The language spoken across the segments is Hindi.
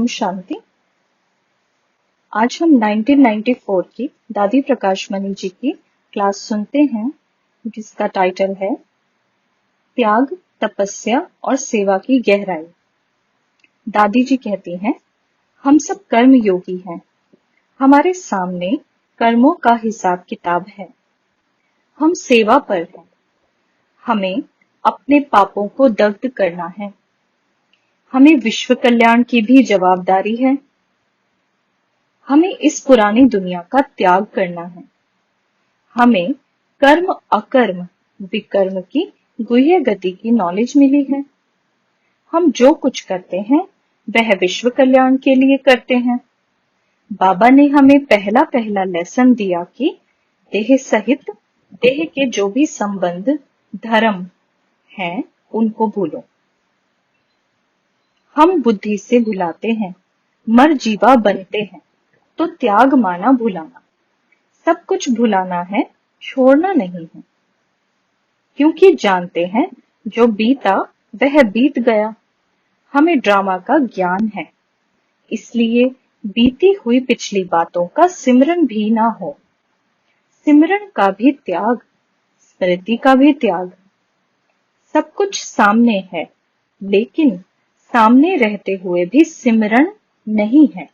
ओम शांति। आज हम 1994 की दादी प्रकाश मणि जी की क्लास सुनते हैं, जिसका टाइटल है त्याग, तपस्या और सेवा की गहराई। दादी जी कहती हैं, हम सब कर्म योगी हैं। हमारे सामने कर्मों का हिसाब किताब है। हम सेवा पर हैं। हमें अपने पापों को दग्ध करना है। हमें विश्व कल्याण की भी जवाबदारी है। हमें इस पुरानी दुनिया का त्याग करना है। हमें कर्म अकर्म विकर्म की गुह्य गति की नॉलेज मिली है। हम जो कुछ करते हैं वह विश्व कल्याण के लिए करते हैं। बाबा ने हमें पहला पहला लेसन दिया कि देह सहित देह के जो भी संबंध धर्म हैं उनको भूलो। हम बुद्धि से भुलाते हैं, मर जीवा बनते हैं, तो त्याग माना भुलाना। सब कुछ भुलाना है, छोड़ना नहीं है, क्योंकि जानते हैं जो बीता वह बीत गया। हमें ड्रामा का ज्ञान है, इसलिए बीती हुई पिछली बातों का सिमरन भी ना हो। सिमरन का भी त्याग, स्मृति का भी त्याग। सब कुछ सामने है, लेकिन सामने रहते हुए भी सिमरन नहीं है।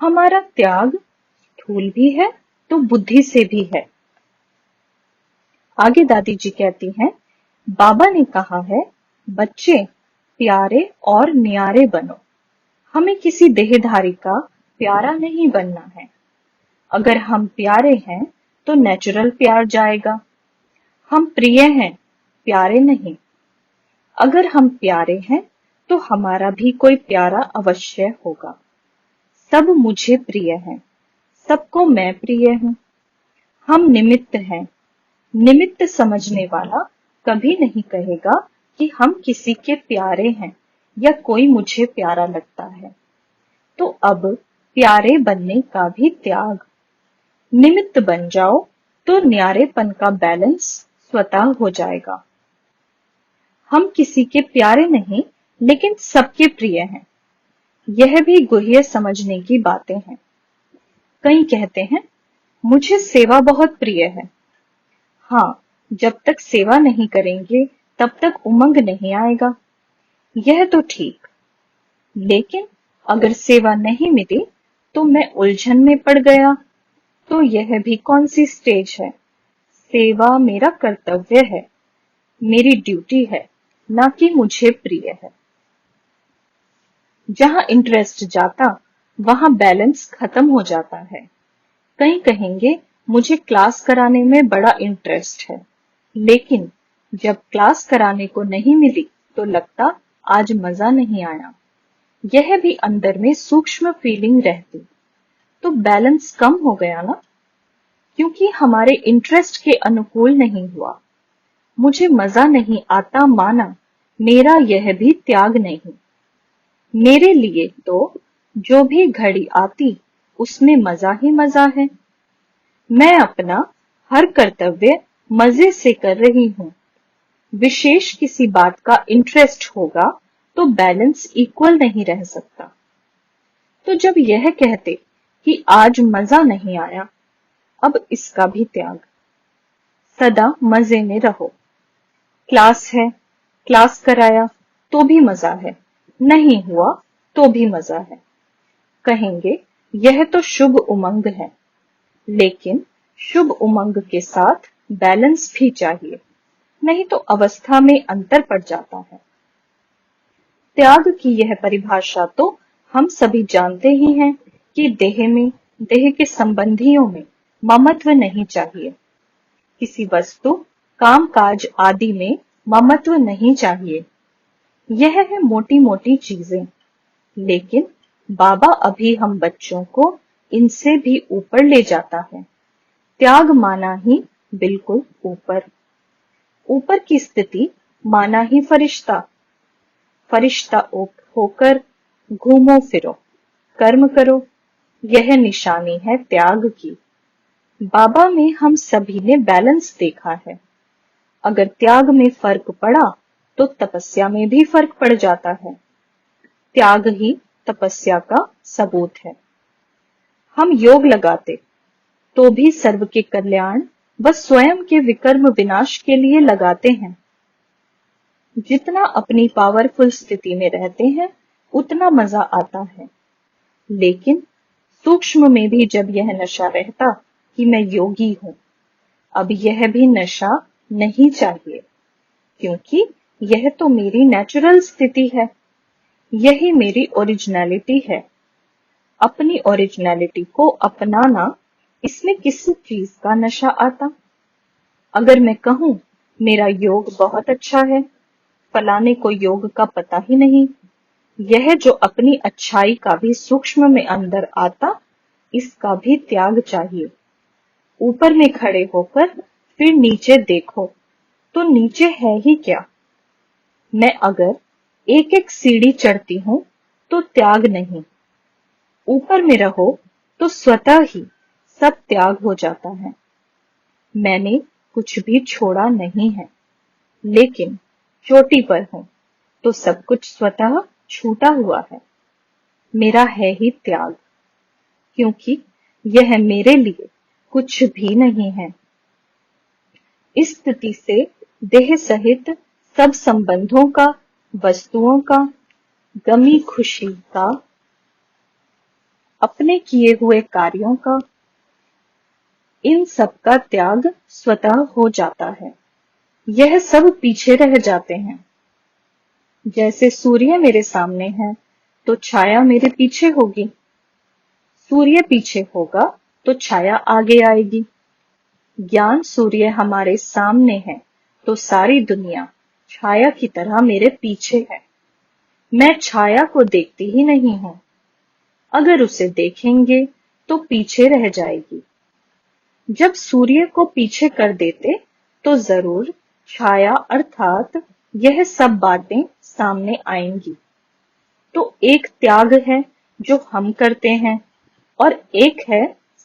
हमारा त्याग स्थूल भी है तो बुद्धि से भी है। आगे दादी जी कहती हैं, बाबा ने कहा है, बच्चे प्यारे और न्यारे बनो। हमें किसी देहधारी का प्यारा नहीं बनना है। अगर हम प्यारे हैं तो नेचुरल प्यार जाएगा। हम प्रिय हैं, प्यारे नहीं। अगर हम प्यारे हैं तो हमारा भी कोई प्यारा अवश्य होगा। सब मुझे प्रिय हैं, सबको मैं प्रिय हूं। हम निमित्त हैं। निमित्त समझने वाला कभी नहीं कहेगा कि हम किसी के प्यारे हैं या कोई मुझे प्यारा लगता है। तो अब प्यारे बनने का भी त्याग। निमित्त बन जाओ तो न्यारेपन का बैलेंस स्वतः हो जाएगा। हम किसी के प्यारे नहीं, लेकिन सबके प्रिय हैं। यह भी गुह्य समझने की बातें हैं। कई कहते हैं, मुझे सेवा बहुत प्रिय है। हाँ, जब तक सेवा नहीं करेंगे तब तक उमंग नहीं आएगा। यह तो ठीक, लेकिन अगर सेवा नहीं मिली तो मैं उलझन में पड़ गया, तो यह भी कौन सी स्टेज है? सेवा मेरा कर्तव्य है, मेरी ड्यूटी है, ना कि मुझे प्रिय है। जहां इंटरेस्ट जाता वहां बैलेंस खत्म हो जाता है। कई कहेंगे, मुझे क्लास कराने में बड़ा इंटरेस्ट है, लेकिन जब क्लास कराने को नहीं मिली तो लगता आज मजा नहीं आया। यह भी अंदर में सूक्ष्म फीलिंग रहती, तो बैलेंस कम हो गया ना, क्योंकि हमारे इंटरेस्ट के अनुकूल नहीं हुआ। मुझे मजा नहीं आता माना, मेरा यह भी त्याग नहीं। मेरे लिए तो जो भी घड़ी आती उसमें मजा ही मजा है। मैं अपना हर कर्तव्य मजे से कर रही हूं। विशेष किसी बात का इंटरेस्ट होगा तो बैलेंस इक्वल नहीं रह सकता। तो जब यह कहते कि आज मजा नहीं आया, अब इसका भी त्याग। सदा मजे में रहो। क्लास है, क्लास कराया तो भी मजा है, नहीं हुआ तो भी मजा है। कहेंगे, यह तो शुभ उमंग है, लेकिन शुभ उमंग के साथ बैलेंस भी चाहिए, नहीं तो अवस्था में अंतर पड़ जाता है। त्याग की यह परिभाषा तो हम सभी जानते ही हैं कि देह में, देह के संबंधियों में ममत्व नहीं चाहिए। किसी वस्तु, काम काज आदि में ममत्व नहीं चाहिए। यह है मोटी मोटी चीजें, लेकिन बाबा अभी हम बच्चों को इनसे भी ऊपर ले जाता है। त्याग माना ही बिल्कुल ऊपर। ऊपर की स्थिति माना ही फरिश्ता। फरिश्ता होकर घूमो फिरो, कर्म करो। यह निशानी है त्याग की। बाबा में हम सभी ने बैलेंस देखा है। अगर त्याग में फर्क पड़ा तो तपस्या में भी फर्क पड़ जाता है। त्याग ही तपस्या का सबूत है। हम योग लगाते तो भी सर्व के कल्याण व स्वयं के विकर्म विनाश के लिए लगाते हैं। जितना अपनी पावरफुल स्थिति में रहते हैं उतना मजा आता है, लेकिन सूक्ष्म में भी जब यह नशा रहता कि मैं योगी हूं, अब यह भी नशा नहीं चाहिए, क्योंकि यह तो मेरी नेचुरल स्थिति है, यही मेरी ओरिजिनलिटी है। अपनी ओरिजिनलिटी को अपनाना, इसमें किस चीज का नशा आता? अगर मैं कहूं मेरा योग बहुत अच्छा है, फलाने को योग का पता ही नहीं, यह जो अपनी अच्छाई का भी सूक्ष्म में अंदर आता, इसका भी त्याग चाहिए। ऊपर में खड़े होकर फिर नीचे देखो तो नीचे है ही क्या? मैं अगर एक एक सीढ़ी चढ़ती हूं तो त्याग नहीं, ऊपर में रहो तो स्वतः ही सब त्याग हो जाता है। मैंने कुछ भी छोड़ा नहीं है, लेकिन चोटी पर हूं तो सब कुछ स्वतः छूटा हुआ है। मेरा है ही त्याग, क्योंकि यह मेरे लिए कुछ भी नहीं है। इस स्थिति से देह सहित सब संबंधों का, वस्तुओं का, गमी खुशी का, अपने किए हुए कार्यों का, इन सब का त्याग स्वतः हो जाता है। यह सब पीछे रह जाते हैं। जैसे सूर्य मेरे सामने है तो छाया मेरे पीछे होगी, सूर्य पीछे होगा तो छाया आगे आएगी। ज्ञान सूर्य हमारे सामने है तो सारी दुनिया छाया की तरह मेरे पीछे है। मैं छाया को देखती ही नहीं हूं, अगर उसे देखेंगे तो पीछे रह जाएगी। जब सूर्य को पीछे कर देते तो जरूर छाया अर्थात यह सब बातें सामने आएंगी। तो एक त्याग है जो हम करते हैं और एक है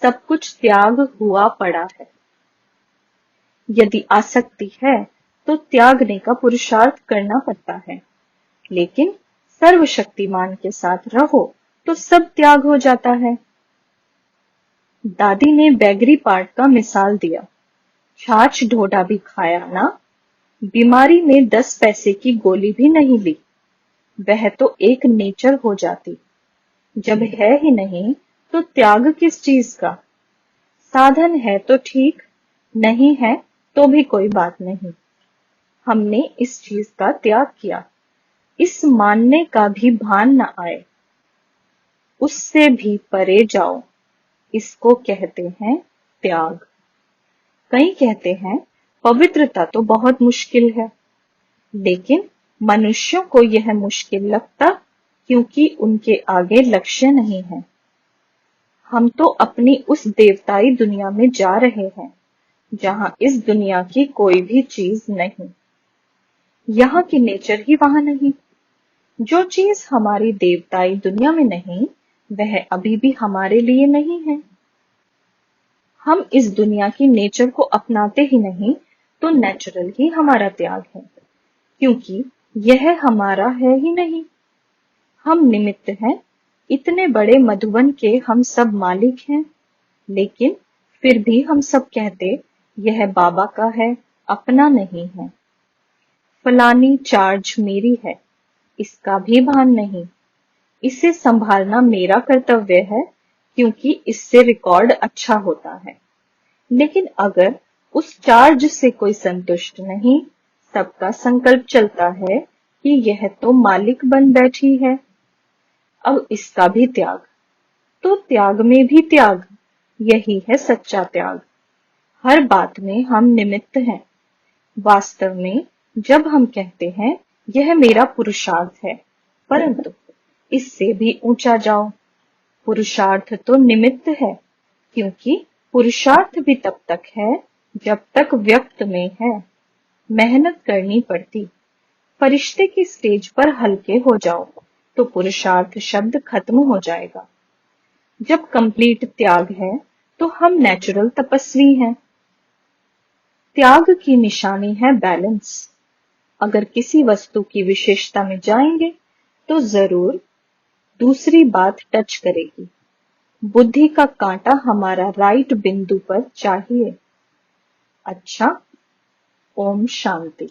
सब कुछ त्याग हुआ पड़ा है। यदि आसक्ति है तो त्यागने का पुरुषार्थ करना पड़ता है, लेकिन सर्वशक्तिमान के साथ रहो तो सब त्याग हो जाता है। दादी ने बैगरी पार्ट का मिसाल दिया। छाछ ढोढा भी खाया ना, बीमारी में 10 पैसे की गोली भी नहीं ली, वह तो एक नेचर हो जाती। जब है ही नहीं तो त्याग किस चीज का? साधन है तो ठीक, नहीं है तो भी कोई बात नहीं। हमने इस चीज का त्याग किया, इस मानने का भी भान न आए। उससे भी परे जाओ, इसको कहते हैं त्याग। कई कहते हैं पवित्रता तो बहुत मुश्किल है, लेकिन मनुष्यों को यह मुश्किल लगता क्योंकि उनके आगे लक्ष्य नहीं है। हम तो अपनी उस देवताई दुनिया में जा रहे हैं जहां इस दुनिया की कोई भी चीज नहीं, यहाँ की नेचर ही वहां नहीं। जो चीज हमारी देवताई दुनिया में नहीं, वह अभी भी हमारे लिए नहीं है। हम इस दुनिया की नेचर को अपनाते ही नहीं तो नेचुरल ही हमारा त्याग है, क्योंकि यह हमारा है ही नहीं। हम निमित्त हैं, इतने बड़े मधुबन के हम सब मालिक हैं, लेकिन फिर भी हम सब कहते यह बाबा का है, अपना नहीं है। फलानी चार्ज मेरी है, इसका भी भान नहीं। इसे संभालना मेरा कर्तव्य है, क्योंकि इससे रिकॉर्ड अच्छा होता है। लेकिन अगर उस चार्ज से कोई संतुष्ट नहीं, सबका संकल्प चलता है कि यह तो मालिक बन बैठी है, अब इसका भी त्याग। तो त्याग में भी त्याग, यही है सच्चा त्याग। हर बात में हम निमित्त हैं। वास्तव में जब हम कहते हैं यह मेरा पुरुषार्थ है, परंतु इससे भी ऊंचा जाओ। पुरुषार्थ तो निमित्त है, क्योंकि पुरुषार्थ भी तब तक है जब तक व्यक्त में है। मेहनत करनी पड़ती। फरिश्ते की स्टेज पर हल्के हो जाओ तो पुरुषार्थ शब्द खत्म हो जाएगा। जब कंप्लीट त्याग है तो हम नेचुरल तपस्वी हैं। त्याग की निशानी है बैलेंस। अगर किसी वस्तु की विशेषता में जाएंगे तो जरूर दूसरी बात टच करेगी। बुद्धि का कांटा हमारा राइट बिंदु पर चाहिए। अच्छा, ओम शांति।